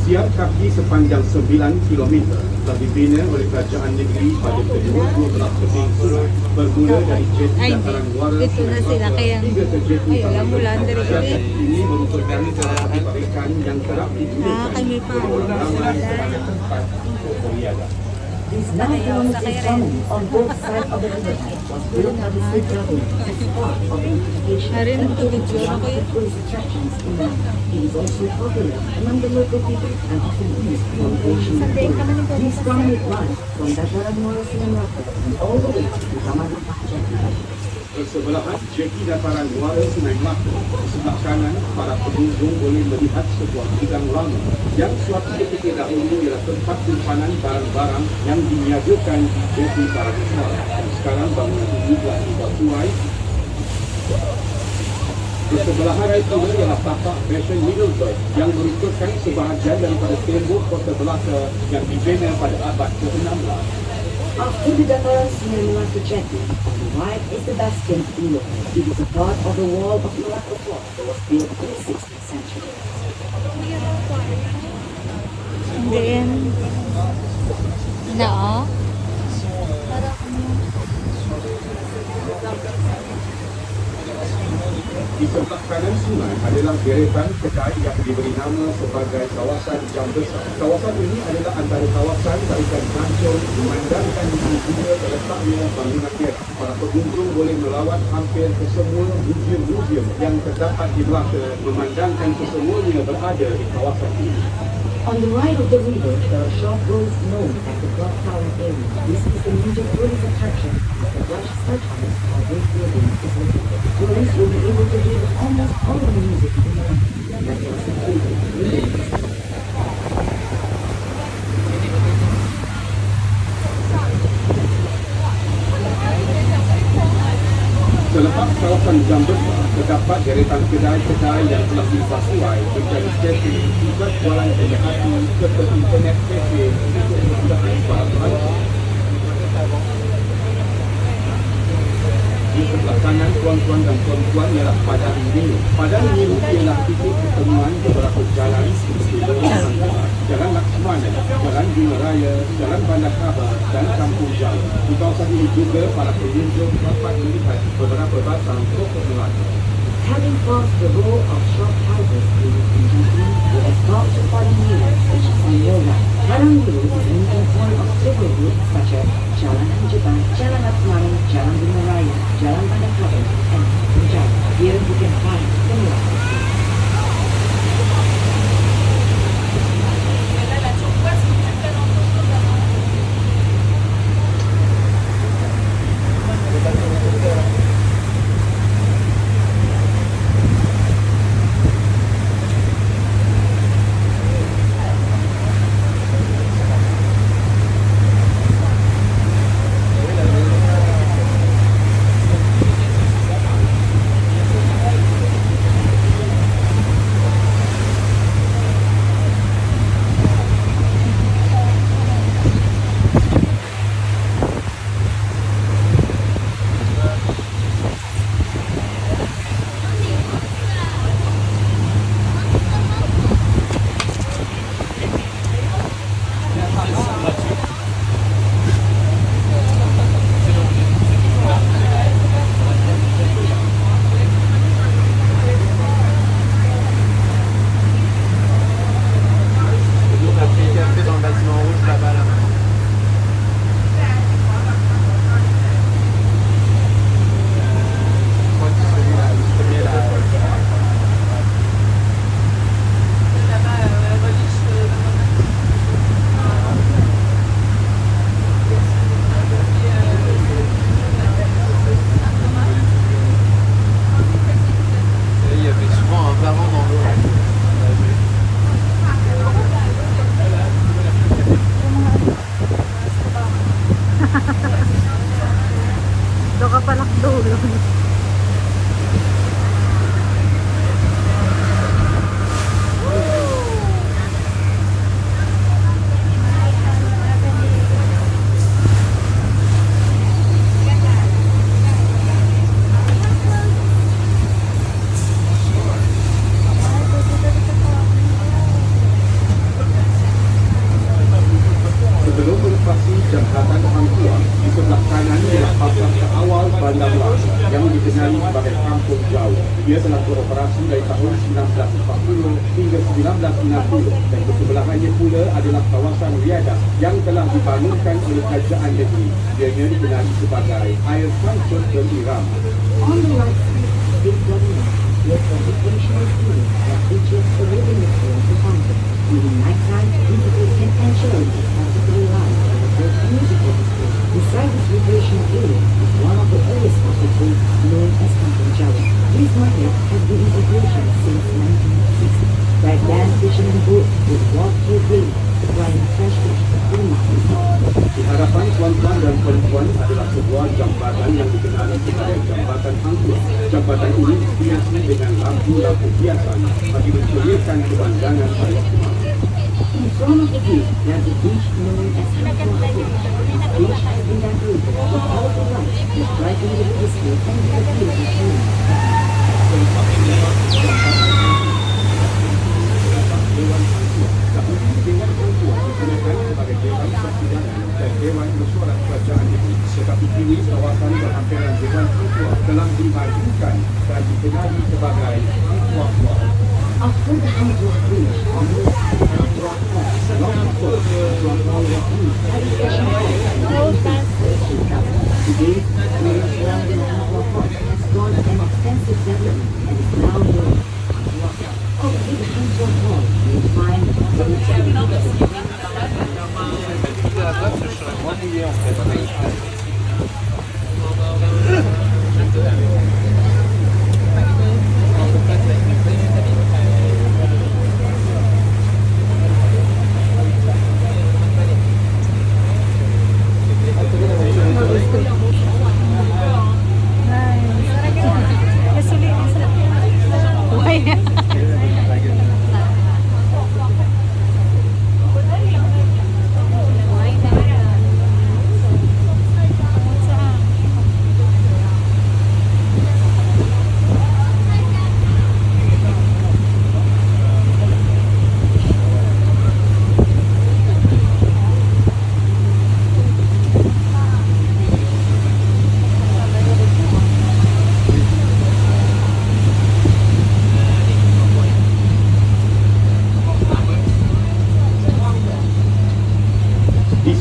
Siap kaki sepanjang 9 kilometer telah dibina oleh kerajaan negeri pada kedua-dua belah tebing sungai, bermula dari jeti dataran muara Sungai Melaka hingga ke jeti Taman Jati. Ini merupakan salah satu tarikan yang kerap digunakan oleh orang ramai sebagai tempat untuk beriadah. This now permanent tunnel on both sides of the river was built by the state government as part of the beautification and tourist attractions in Malacca. It is also popular among the local people and often used for recreational tourism. This promenade runs from Dataran Muara Sungai Melaka and all the way to Taman Jati. Bersebelahan jeti dataran muara Sungai Melaka, di sebelah kanan, para pengunjung boleh melihat sebuah gudang lama yang suatu ketika dahulu ialah tempat simpanan barang-barang yang diniagakan di jeti dataran muara. Sekarang bangunan ini telah dibuat tuai. Bersebelahan itu ialah tapak Fashion Middleburg yang merupakan sebahagian daripada tembok Kota Melaka yang dibina pada abad ke-16. After the Dataran Sungai Melaka Jetty, on the right is the Bastion Ilo. It is a part of the wall of Malacca Fort that was built in the 16th century. Then, no. Di sebelah kanan sungai adalah deretan kedai yang diberi nama sebagai kawasan Jam Besar. Kawasan ini adalah antara kawasan tarikan pelancong memandangkan dunia terletaknya bangunan Perak. Para pengunjung boleh melawat hampir kesemua museum-museum yang terdapat di Melaka memandangkan kesemuanya berada di kawasan ini. On the right of the river, there are short roads known as the Clock Tower area. This is the major tourist attraction as the Rochester Tower, or Great Building, is located. Tourists will be able to hear almost all of the music in the land that was included in the list. Selepas kawasan Jam Besar, terdapat deretan kedai-kedai yang telah dibasuai menjadi kafe, juga jualan kerja hati, serta internet kafe untuk kemudahan para pelancong. Di sebelah kanan tuan-tuan dan puan-puan ialah Padang Biru. Padang Biru ialah titik pertemuan beberapa jalan seperti Jalan Laksmana, Jalan Bina Raya, Jalan Bandar Khabar dan Kampung Jawa. Di kawasan ini juga para pengunjung dapat melihat beberapa batang pokok Melaka. Having crossed the row of shop houses in Jati, we have got to Padang Biru, which is on your right. Padang Biru is a meeting point of several routes such as Jalan Anjeban, Jalan Laksmana, Jalan Bina Raya, Jalan Bandar Khabar, and Kampung Jawa. Here you can find the Melaka Street. Ia telah beroperasi dari tahun 1940 hingga 1960 dan bersebelahannya pula adalah kawasan Riadah yang telah dibangunkan oleh kerajaan negeri. Ianya dikenali sebagai Air Transfer Irama. On the right side, big government with educational students that features a living experience of content, using nighttime, entertainment and showing its particular life as a great musical history. Beside this recreational area is one of the earliest marketplaces known as Kampung Jawa. This market has been in operation since 1960. Right land fishing and boat with walk-through green, supplying fresh fish to the market. Di hadapan tuan-tuan dan perempuan adalah sebuah jambatan yang dikenali sebagai Jambatan Angkuh. Jambatan ini dihiasi dengan lampu-lampu hiasan bagi menceriakan pemandangan air semar. In front of the gate, there's a beach known as Hangzhou Beach. This beach has been decorated with colorful lights, striking with the history and the appeal of tourism. Dewan Angkuh. Dahulu Dewan Angkuh digunakan sebagai Dewan Persidangan dan Dewan Mesyuarat Kerajaan Negeri. Tetapi kini kawasan berhampiran Dewan Angkuh telah dimajukan dan dikenali sebagai Angkuh Kuah. After the Hangzhou Bridge, on the left, Hangzhou Falls, along the coast, Hangzhou Falls was used as a fishing port. Today, the surrounding Hangzhou Falls has gone an extensive development and is now known as Hangzhou. Opposite the Hangzhou Falls, you will find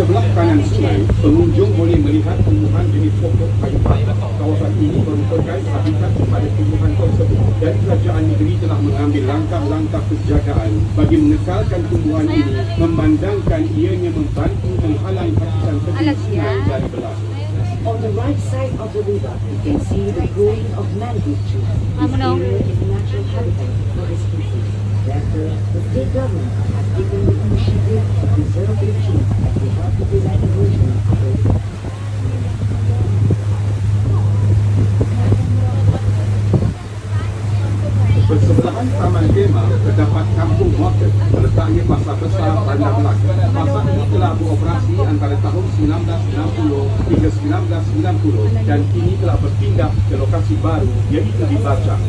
sebelah kanan sungai, pengunjung boleh melihat tumbuhan jenis pokok kayu patah. Kawasan ini merupakan habitat kepada tumbuhan tersebut dan kerajaan negeri telah mengambil langkah-langkah penjagaan bagi mengekalkan tumbuhan ini, memandangkan ianya membantu menghalang habitat tepi sungai dari berlaku. on the right side of the river, you can see the growing of mangrove trees. This area is a natural habitat for this species. Therefore, the state government has taken the initiative to preserve the trees as they help to prevent erosion of the river. Bersebelahan Taman Kemah terdapat Kampung Market, terletaknya Pasar Besar Bandar Melaka. Pasar ini telah beroperasi antara tahun 1960 hingga 1990 dan kini telah berpindah ke lokasi baru iaitu di Bacang.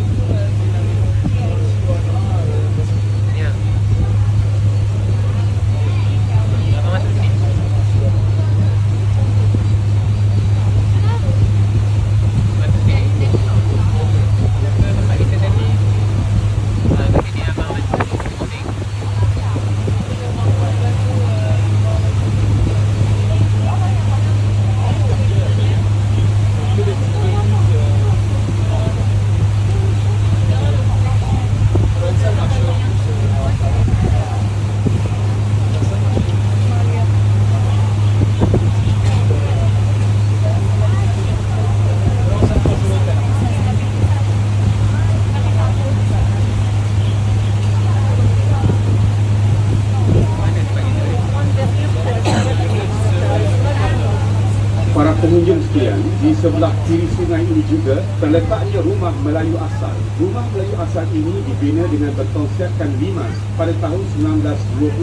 Para pengunjung sekalian, di sebelah kiri sungai ini juga terletaknya Rumah Melayu Asal. Rumah Melayu Asal ini dibina dengan berkonsepkan limas pada tahun 1922.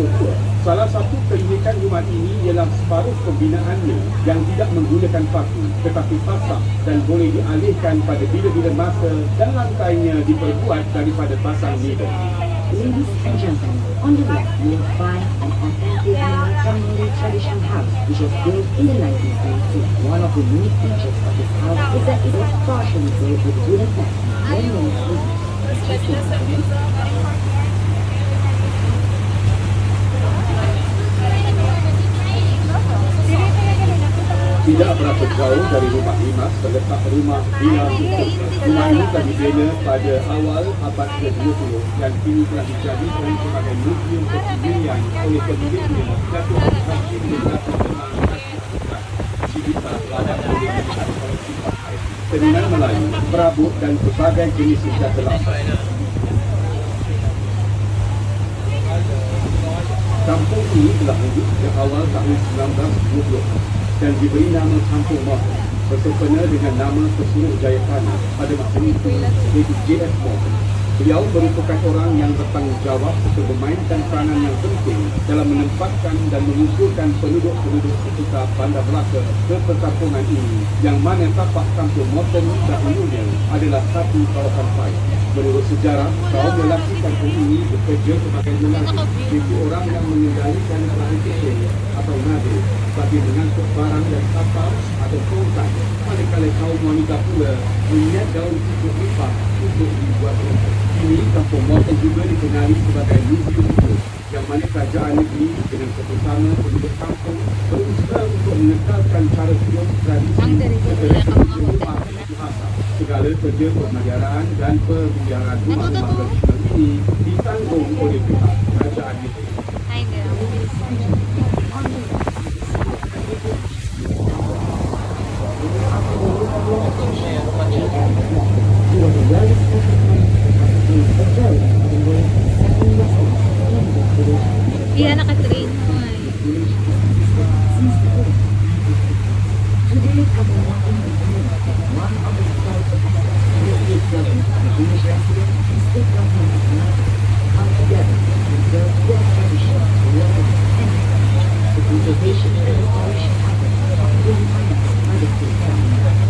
Salah satu keunikan rumah ini ialah separuh pembinaannya yang tidak menggunakan paku tetapi pasak dan boleh dialihkan pada bila-bila masa dan lantainya diperbuat daripada pasang nidan. Ladies and gentlemen, on the left you will find an authentic Malay traditional house which was built in the 1930s. One of the unique features of this house is that it was partially built with wooden planks. Many Tidak berapa jauh dari rumah Imas terletak rumah Villa Bukit. Rumah ini telah dibina pada awal abad ke-20 dan kini telah dijadikan sebagai museum persendirian oleh pemiliknya Datuk Hashim bin Datuk Kemal Cibita Ladang boleh melihat koleksi pakai seniman Melayu, perabot dan berbagai jenis senjata lapas. Kampung ini telah hidup sejak awal tahun 1920 dan diberi nama Kampung Morton bersempena dengan nama Pesuruh Jayapana pada masa itu, iaitu J.F. Morton. Beliau merupakan orang yang bertanggungjawab serta memainkan peranan yang penting dalam menempatkan dan mengusulkan penduduk-penduduk sekitar Bandar Melaka ke perkampungan ini, yang mana tapak Kampung Morton dahulunya adalah satu kawasan paya. Menurut sejarah, kaum lelaki kampung ini bekerja sebagai nelayan, iaitu orang yang mengendalikan perahu kecil atau nadi bagi mengangkut barang dan kapal atau tongkang, manakala kaum wanita pula menyiap daun cukup lipat untuk dibuat rokok. Kini Kampung Morton juga dikenali sebagai museum hidup, yang mana kerajaan negeri dengan kerjasama penduduk kampung berusaha untuk mengekalkan cara hidup tradisi serta rumah bahasa. Segala kerja pemeliharaan dan pemeliharaan rumah-rumah tradisional ini ditanggung oleh pihak kerajaan negeri. Ay, hindi. He was a well-respected man, but very in the way second Western Canada village. Iya, naka-train mo eh. Today, Kampung Morton is one of the sites of the British residents and state government of Canada come together to preserve their tradition, local and the preservation and restoration efforts are being financed by the state government.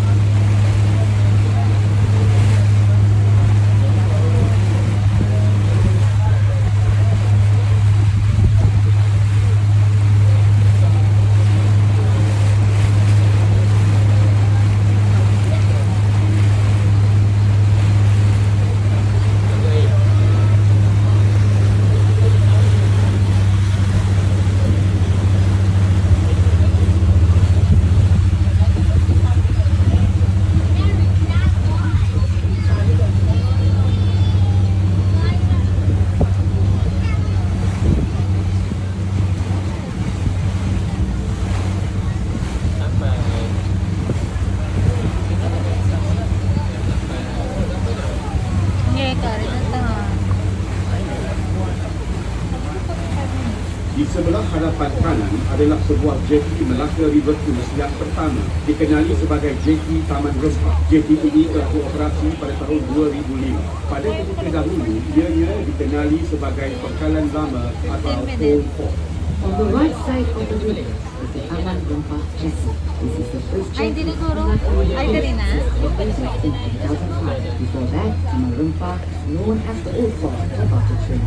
Di sebelah hadapan kanan adalah sebuah jeti Melaka River Cruise yang pertama, dikenali sebagai jeti Taman Rempah. Jeti ini telah beroperasi pada tahun 2005. Pada ketika dahulu, ianya dikenali sebagai Pangkalan Lama atau Old Port. On the right side of the river is the Taman Rempah Jetty. This is the first Ay, jetty diniguro. in Ay, dali na. in 2005. Before that, Taman Rempah, known as the Old Port, about the train.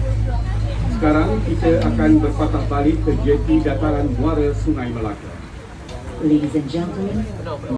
Sekarang kita akan berpatah balik ke jeti dataran muara Sungai Melaka. Ladies and gentlemen,